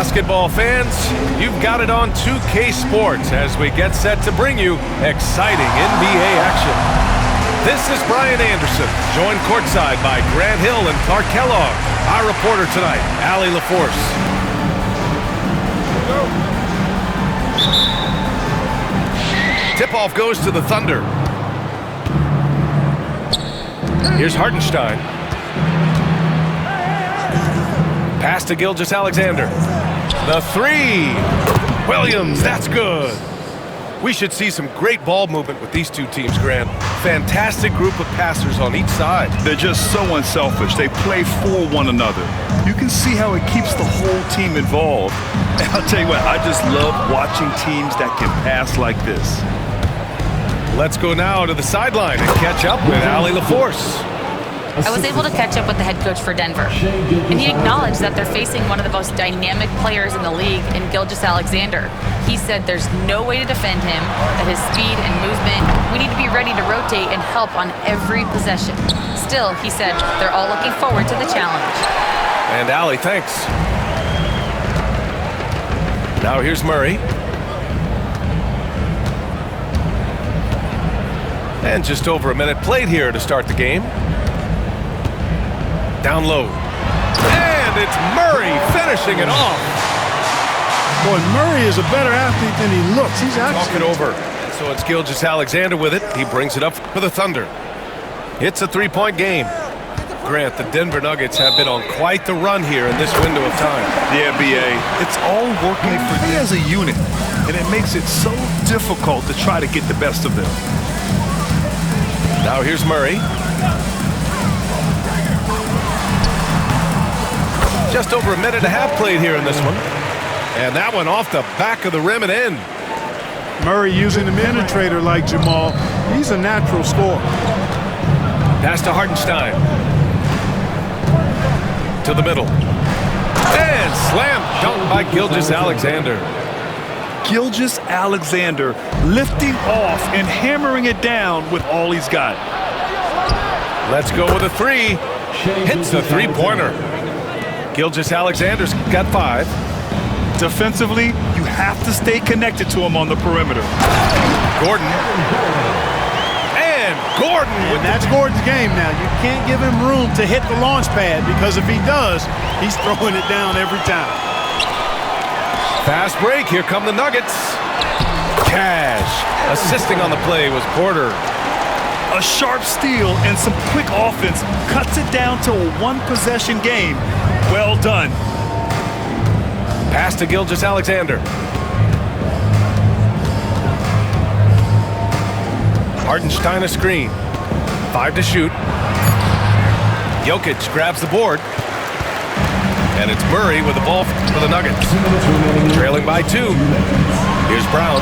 basketball fans. You've got it on 2K Sports as we get set to bring you exciting NBA action. This is Brian Anderson, joined courtside by Grant Hill and Clark Kellogg. Our reporter tonight, Allie LaForce. Tip-off goes to the Thunder. Here's Hartenstein. Pass to Gilgeous-Alexander. The three. Williams, that's good. We should see some great ball movement with these two teams, Grant. Fantastic group of passers on each side. They're just so unselfish. They play for one another. You can see how it keeps the whole team involved. And I'll tell you what, I just love watching teams that can pass like this. Let's go now to the sideline and catch up with Allie LaForce. I was able to catch up with the head coach for Denver, and he acknowledged that they're facing one of the most dynamic players in the league in Gilgeous-Alexander. He said there's no way to defend him, that his speed and movement, we need to be ready to rotate and help on every possession. Still, he said they're all looking forward to the challenge. And Allie, thanks. Now here's Murray. And just over a minute played here to start the game. Down low. And it's Murray finishing it off. Boy, Murray is a better athlete than he looks. He's Talk it over. So it's Gilgeous-Alexander with it. He brings it up for the Thunder. It's a three-point game. Grant, the Denver Nuggets have been on quite the run here in this window of time. Yeah, BA, it's all working for them as a unit, and it makes it so difficult to try to get the best of them. Now here's Murray. Just over a minute and a half played here in this one. And that one off the back of the rim and in. Murray using the penetrator like Jamal. He's a natural scorer. Pass to Hartenstein. To the middle. And slam dunk by Gilgeous-Alexander. Gilgeous-Alexander lifting off and hammering it down with all he's got. Let's go with a three. Hits the three-pointer. Gilgeous-Alexander's got 5. Defensively, you have to stay connected to him on the perimeter. Gordon. And Gordon. And that's Gordon's game now. You can't give him room to hit the launch pad because if he does, he's throwing it down every time. Fast break. Here come the Nuggets. Cash. Assisting on the play was Porter. A sharp steal and some quick offense cuts it down to a one-possession game. Well done. Pass to Gilgeous-Alexander. Hartenstein a screen. 5 to shoot. Jokic grabs the board. And it's Murray with the ball for the Nuggets. Trailing by 2. Here's Brown.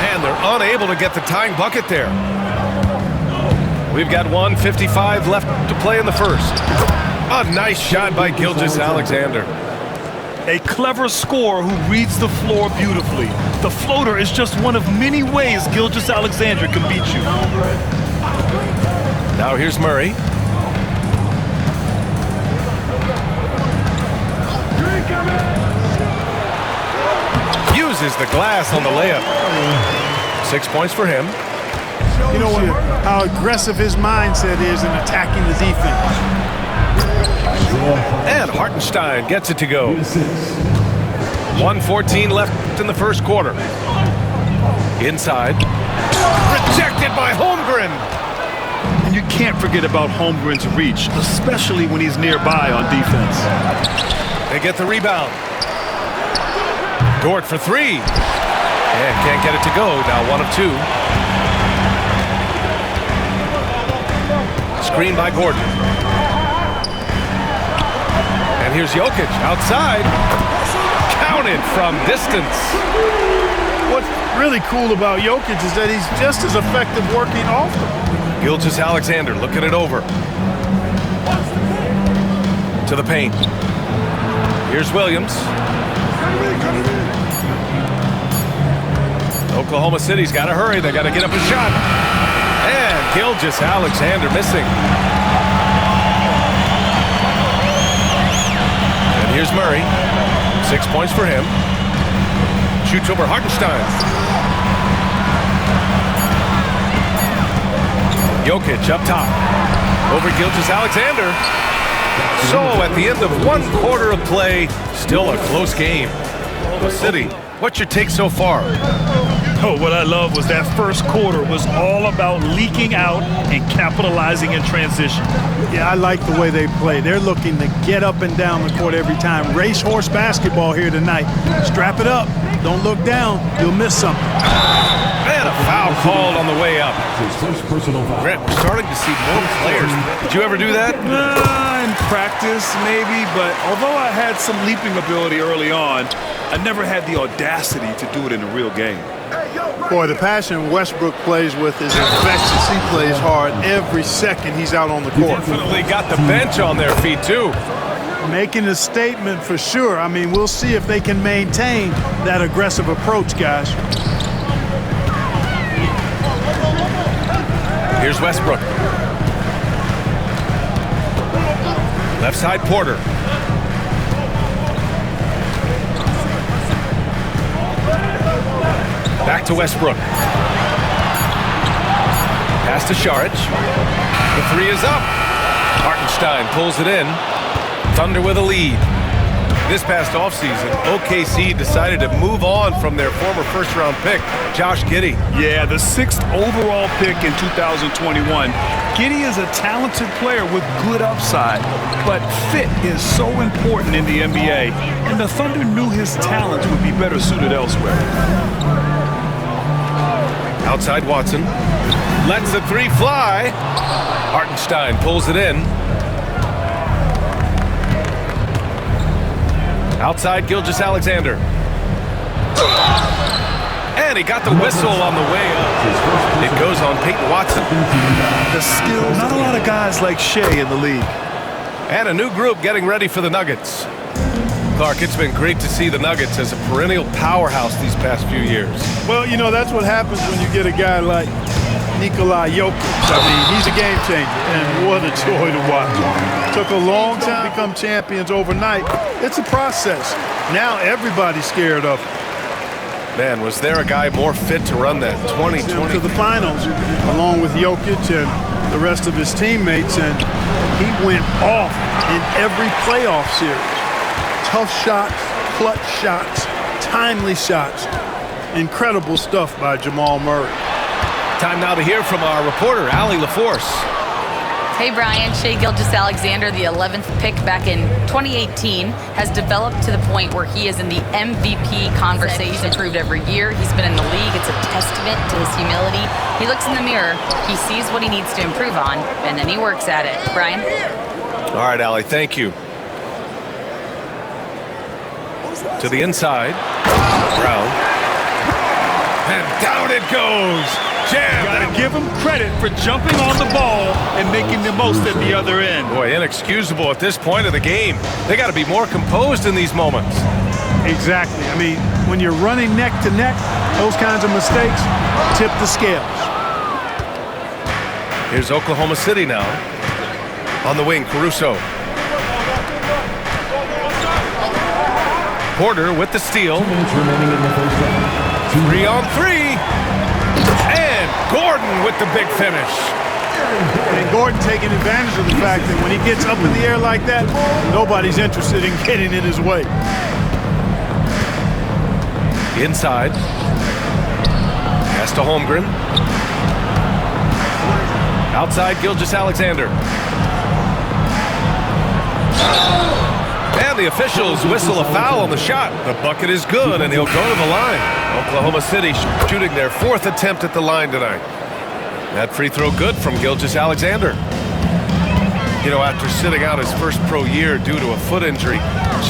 And they're unable to get the tying bucket there. We've got 1:55 left to play in the first. A nice shot by Gilgeous-Alexander. A clever scorer who reads the floor beautifully. The floater is just one of many ways Gilgeous-Alexander can beat you. Now here's Murray. Uses the glass on the layup. 6 points for him. You know how aggressive his mindset is in attacking the defense. And Hartenstein gets it to go. 1:14 left in the first quarter. Inside. Rejected by Holmgren. And you can't forget about Holmgren's reach, especially when he's nearby on defense. They get the rebound. Dort for 3. And can't get it to go. Now 1 of 2. Screen by Gordon. And here's Jokic outside. Counted from distance. What's really cool about Jokic is that he's just as effective working off them. Gilgeous-Alexander looking it over. To the paint. Here's Williams. Oklahoma City's got to hurry. They got to get up a shot. And Gilgeous-Alexander missing. And here's Murray. 6 points for him. Shoots over Hartenstein. Jokic up top. Over Gilgeous-Alexander. So at the end of 1 quarter of play, still a close game. The City, what's your take so far? Oh, what I love was that first quarter was all about leaking out and capitalizing in transition. Yeah, I like the way they play. They're looking to get up and down the court every time. Racehorse basketball here tonight. Strap it up. Don't look down. You'll miss something. Man, a foul called on the way up. Grant, we're starting to see more players. Did you ever do that? In practice, maybe, but although I had some leaping ability early on, I never had the audacity to do it in a real game. Boy, the passion Westbrook plays with is infectious. He plays hard every second he's out on the court. Definitely got the bench on their feet, too. Making a statement for sure. I mean, we'll see if they can maintain that aggressive approach, guys. Here's Westbrook. Left side, Porter. Back to Westbrook. Pass to Šarić. The 3 is up. Hartenstein pulls it in. Thunder with a lead. This past offseason, OKC decided to move on from their former first-round pick, Josh Giddey. Yeah, the 6th overall pick in 2021. Giddey is a talented player with good upside, but fit is so important in the NBA, and the Thunder knew his talents would be better suited elsewhere. Outside Watson. Lets the 3 fly. Hartenstein pulls it in. Outside Gilgeous-Alexander. And he got the whistle on the way up. It goes on Peyton Watson. The skills, not a lot of guys like Shea in the league. And a new group getting ready for the Nuggets. Clark, it's been great to see the Nuggets as a perennial powerhouse these past few years. Well, you know, that's what happens when you get a guy like Nikola Jokic. I mean, he's a game changer, and what a joy to watch. Took a long time to become champions overnight. It's a process. Now everybody's scared of him. Man, was there a guy more fit to run that 2020 to the finals, along with Jokic and the rest of his teammates, and he went off in every playoff series. Tough shots, clutch shots, timely shots. Incredible stuff by Jamal Murray. Time now to hear from our reporter, Allie LaForce. Hey, Brian. Shai Gilgeous-Alexander, the 11th pick back in 2018, has developed to the point where he is in the MVP conversation. He's improved every year. He's been in the league. It's a testament to his humility. He looks in the mirror, he sees what he needs to improve on, and then he works at it. Brian? All right, Allie, thank you. To the inside. Brown. And down it goes. Jam. Gotta give him credit for jumping on the ball and making the most at the other end. Boy, inexcusable at this point of the game. They got to be more composed in these moments. Exactly. I mean, when you're running neck to neck, those kinds of mistakes tip the scales. Here's Oklahoma City now. On the wing, Caruso. Porter with the steal. 3 on 3. And Gordon with the big finish. And Gordon taking advantage of the fact that when he gets up in the air like that, nobody's interested in getting in his way. Inside. Pass to Holmgren. Outside, Gilgeous-Alexander. And the officials whistle a foul on the shot. The bucket is good, and he'll go to the line. Oklahoma City shooting their 4th attempt at the line tonight. That free throw good from Gilgeous-Alexander. You know, after sitting out his first pro year due to a foot injury,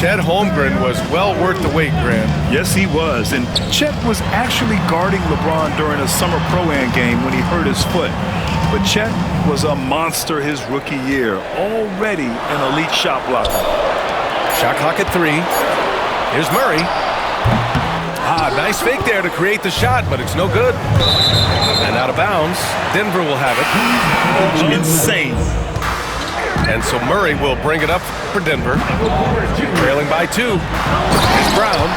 Chet Holmgren was well worth the wait, Grant. Yes, he was. And Chet was actually guarding LeBron during a summer pro-am game when he hurt his foot. But Chet was a monster his rookie year, already an elite shot blocker. Shot clock at 3. Here's Murray. Nice fake there to create the shot, but it's no good. And out of bounds. Denver will have it. Insane. And so Murray will bring it up for Denver. Trailing by 2. Here's Brown.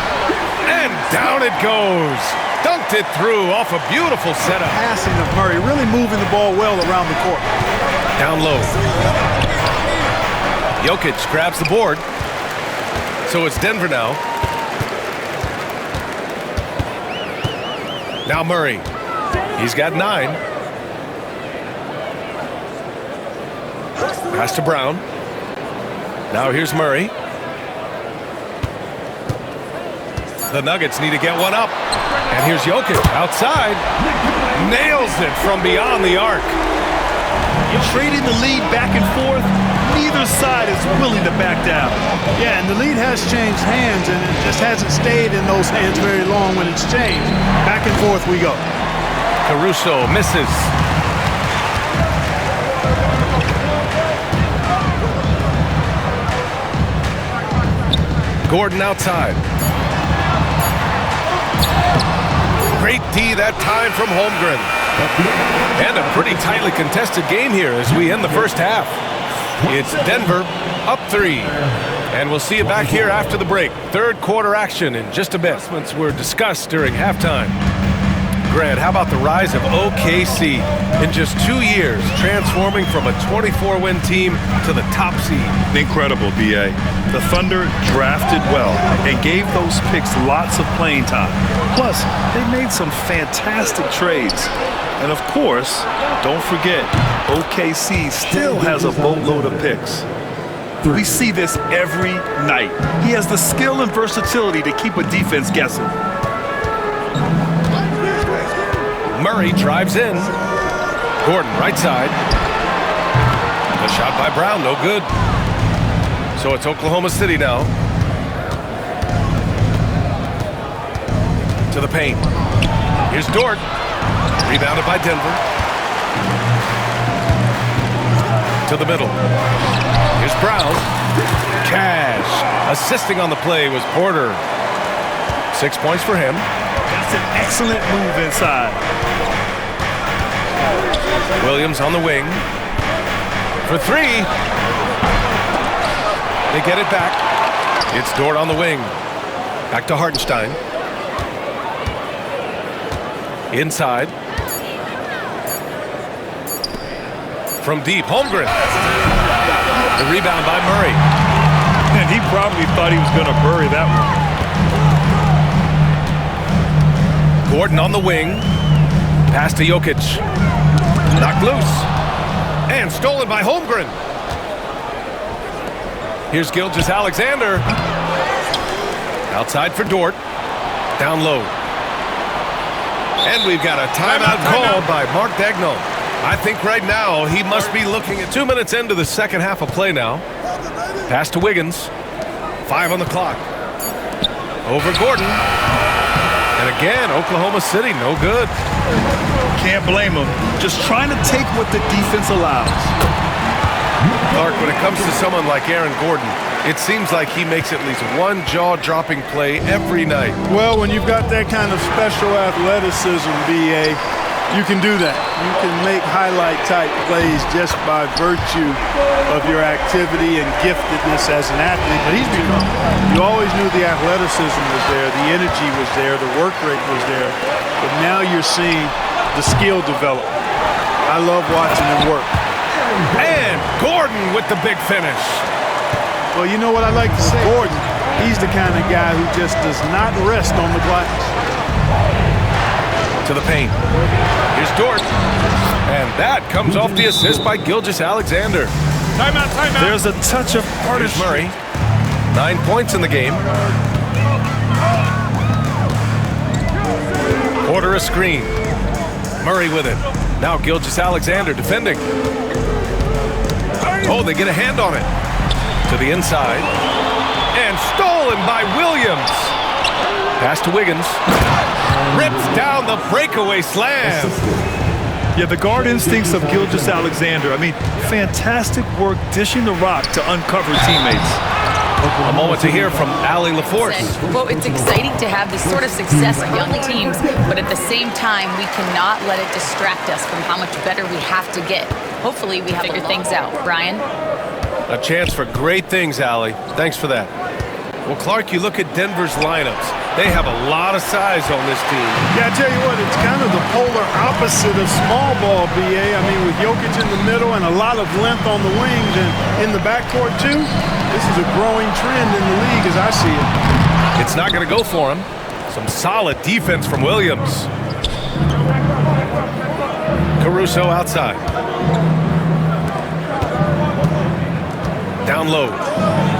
And down it goes. Dunked it through off a beautiful setup. Passing of Murray, really moving the ball well around the court. Down low. Jokic grabs the board. So it's Denver now. Now Murray. He's got 9. Pass to Brown. Now here's Murray. The Nuggets need to get one up. And here's Jokic outside. Nails it from beyond the arc. Trading the lead back and forth. Neither side is willing to back down. Yeah, and the lead has changed hands, and it just hasn't stayed in those hands very long when it's changed. Back and forth we go. Caruso misses. Gordon outside. Great D that time from Holmgren. And a pretty tightly contested game here as we end the first half. It's Denver up 3. And we'll see you back here after the break. Third quarter action in just a bit. Adjustments were discussed during halftime. Grant, how about the rise of OKC in just 2 years, transforming from a 24-win team to the top seed? Incredible, B.A. The Thunder drafted well and gave those picks lots of playing time. Plus, they made some fantastic trades. And of course, don't forget, OKC still has a boatload of picks. We see this every night. He has the skill and versatility to keep a defense guessing. Murray drives in. Gordon right side. The shot by Brown, no good. So it's Oklahoma City now. To the paint. Here's Dort. Rebounded by Denver. To the middle. Here's Brown. Cash. Assisting on the play was Porter. 6 points for him. That's an excellent move inside. Williams on the wing. For 3. They get it back. It's Dort on the wing. Back to Hartenstein. Inside. From deep, Holmgren. The rebound by Murray. And he probably thought he was going to bury that one. Gordon on the wing. Pass to Jokic. Knocked loose. And stolen by Holmgren. Here's Gilgeous-Alexander. Outside for Dort. Down low. And we've got a timeout called by Mark Daigneault. I think right now he must be looking at 2 minutes into the second half of play now. Pass to Wiggins. 5 on the clock. Over Gordon. And again, Oklahoma City, no good. Can't blame him. Just trying to take what the defense allows. Clark, when it comes to someone like Aaron Gordon, it seems like he makes at least one jaw-dropping play every night. Well, when you've got that kind of special athleticism, B.A., you can do that. You can make highlight-type plays just by virtue of your activity and giftedness as an athlete. But you always knew the athleticism was there, the energy was there, the work rate was there. But now you're seeing the skill develop. I love watching him work. And Gordon with the big finish. Well, you know what I like to say? Gordon, he's the kind of guy who just does not rest on the glass. To the paint. Here's Dort. And that comes off the assist by Gilgeous-Alexander. Timeout, timeout. There's a touch of Here's Murray. 9 points in the game. Porter a screen. Murray with it. Now Gilgeous-Alexander defending. Oh, they get a hand on it. To the inside. And stolen by Williams. Pass to Wiggins. Rips down the breakaway slam. Yeah, the guard instincts of Gilgeous-Alexander. I mean, fantastic work dishing the rock to uncover teammates. A moment to hear from Allie LaForce. Well, it's exciting to have this sort of success with young teams, but at the same time, we cannot let it distract us from how much better we have to get. Hopefully, we have figured things out. Brian? A chance for great things, Allie. Thanks for that. Well, Clark, you look at Denver's lineups. They have a lot of size on this team. Yeah, I tell you what, it's kind of the polar opposite of small ball, BA. I mean, with Jokic in the middle and a lot of length on the wings and in the backcourt, too, this is a growing trend in the league as I see it. It's not going to go for him. Some solid defense from Williams. Caruso outside. Down low.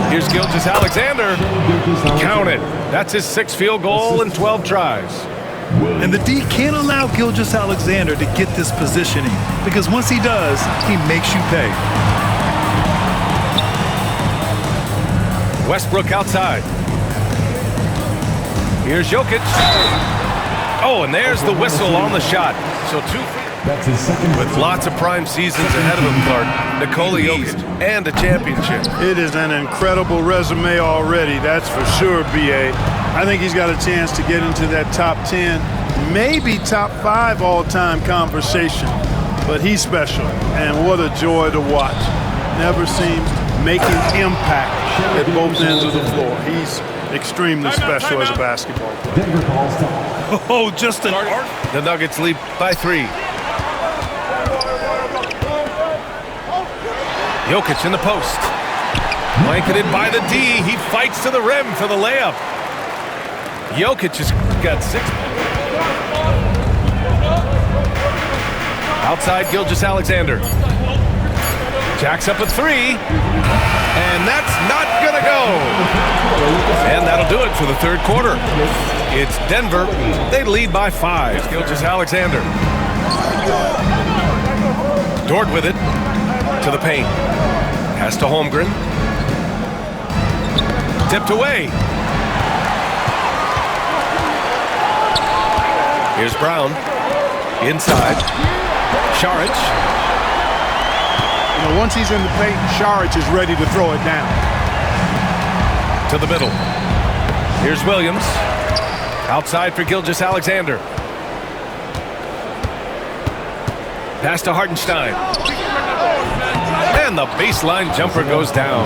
Here's Gilgeous-Alexander. Count it. That's his 6th field goal in 12 tries. And the D can't allow Gilgeous-Alexander to get this positioning, because once he does, he makes you pay. Westbrook outside. Here's Jokic. Oh, and there's the whistle on the shot. So 2 with lots of prime seasons ahead of him, Clark. Nikola Jokic and a championship. It is an incredible resume already, that's for sure, BA. I think he's got a chance to get into that top 10, maybe top 5 all-time conversation. But he's special, and what a joy to watch. Never seems making impact at both ends of the floor. He's extremely special as a basketball player. Oh, just an art. The Nuggets lead by 3. Jokic in the post. Blanketed by the D. He fights to the rim for the layup. Jokic has got 6. Outside Gilgeous-Alexander. Jacks up a 3. And that's not going to go. And that'll do it for the 3rd quarter. It's Denver. They lead by 5. Gilgeous-Alexander. Dort with it. To the paint. Pass to Holmgren. Tipped away. Here's Brown. Inside. Šarić. You know, once he's in the paint, Šarić is ready to throw it down. To the middle. Here's Williams. Outside for Gilgeous-Alexander. Pass to Hartenstein. And the baseline jumper goes down.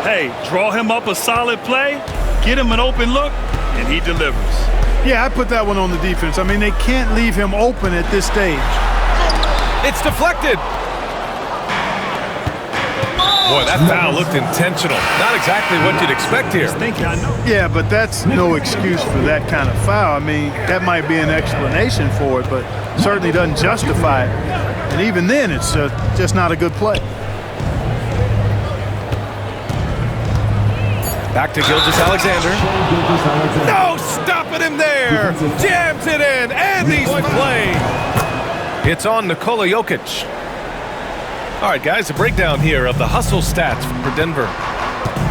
Hey, draw him up a solid play, get him an open look, and he delivers. Yeah, I put that one on the defense. I mean, they can't leave him open at this stage. It's deflected. Boy, that foul looked intentional. Not exactly what you'd expect here. Yeah, but that's no excuse for that kind of foul. I mean, that might be an explanation for it, but certainly doesn't justify it. And even then, it's just not a good play. Back to Gilgeous-Alexander. No, stopping him there. Jams it in, and he's played. It's on Nikola Jokic. All right, guys, a breakdown here of the hustle stats for Denver.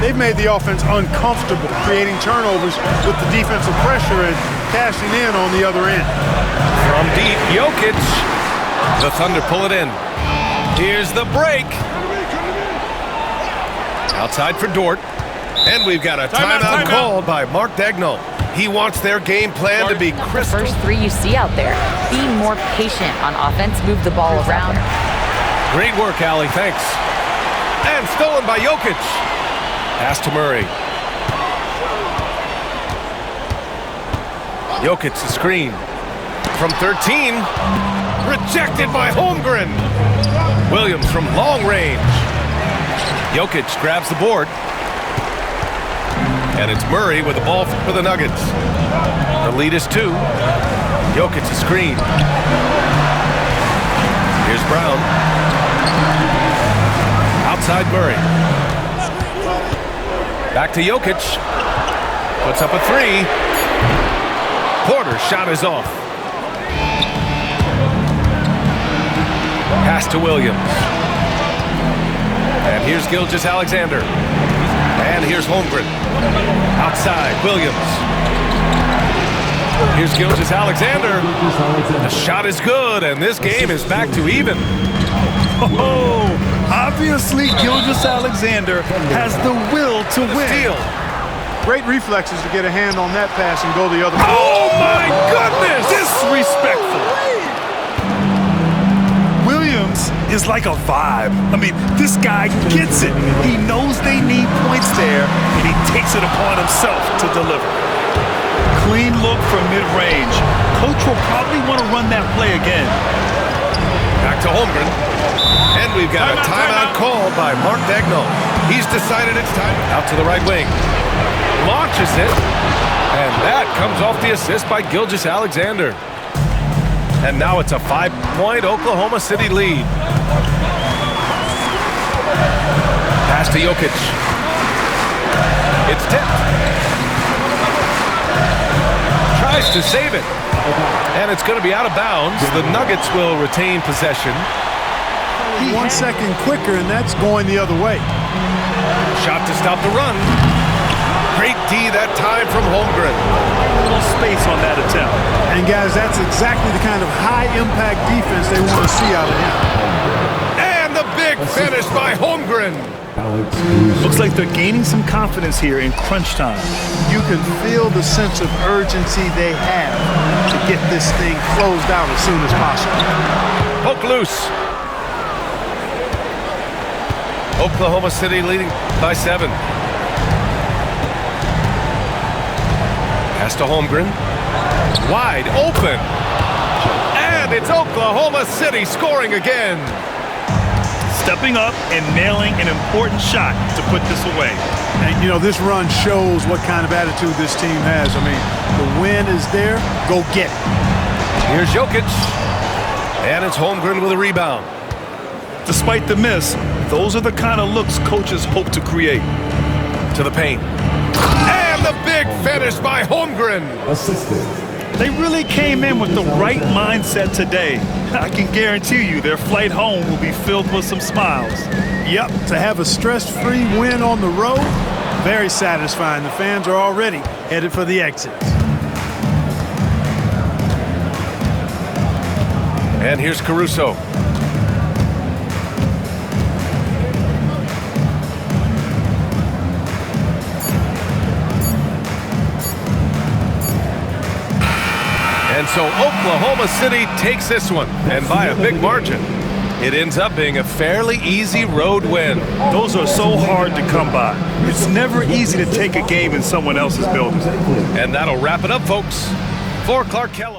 They've made the offense uncomfortable, creating turnovers with the defensive pressure and cashing in on the other end. From deep, Jokic. The Thunder pull it in. Here's the break. Outside for Dort. And we've got a timeout called by Mark Daigneault. He wants their game plan to be crystal. The first 3 you see out there. Be more patient on offense. Move the ball around. Great work, Allie. Thanks. And stolen by Jokic. Pass to Murray. Jokic, the screen. From 13. Rejected by Holmgren. Williams from long range. Jokic grabs the board. And it's Murray with the ball for the Nuggets. The lead is 2. Jokic, the screen. Here's Brown. Outside Murray. Back to Jokic. Puts up a 3. Porter's shot is off. Pass to Williams. And here's Gilgeous-Alexander. And here's Holmgren. Outside, Williams. Here's Gilgeous-Alexander. The shot is good, and this game is back to even. Oh, obviously Gilgeous-Alexander has the will to win. Steal. Great reflexes to get a hand on that pass and go the other way. Oh, my goodness! Disrespectful. Williams is like a vibe. I mean, this guy gets it. He knows they need points there, and he takes it upon himself to deliver. Clean look from mid-range. Coach will probably want to run that play again. Back to Holmgren. And we've got a timeout called by Mark Daigneault. He's decided it's time. Out to the right wing. Launches it. And that comes off the assist by Gilgeous-Alexander. And now it's a 5-point Oklahoma City lead. Pass to Jokic. It's tipped. Tries to save it. And it's going to be out of bounds. The Nuggets will retain possession. 1 second quicker, and that's going the other way. Shot to stop the run. Great D that time from Holmgren. A little space on that attempt. And guys, that's exactly the kind of high-impact defense they want to see out of him. And the big finish by Holmgren. Looks like they're gaining some confidence here in crunch time. You can feel the sense of urgency they have to get this thing closed out as soon as possible. Poke loose. Oklahoma City leading by 7. Pass to Holmgren. Wide open. And it's Oklahoma City scoring again. Stepping up and nailing an important shot to put this away. And, you know, this run shows what kind of attitude this team has. I mean, the win is there. Go get it. Here's Jokic. And it's Holmgren with a rebound. Despite the miss, those are the kind of looks coaches hope to create. To the paint. And the big finish by Holmgren. They really came in with the right mindset today. I can guarantee you their flight home will be filled with some smiles. Yep, to have a stress-free win on the road, very satisfying. The fans are already headed for the exits. And here's Caruso. And so Oklahoma City takes this one, and by a big margin. It ends up being a fairly easy road win. Those are so hard to come by. It's never easy to take a game in someone else's building. And that'll wrap it up, folks. For Clark Kellogg.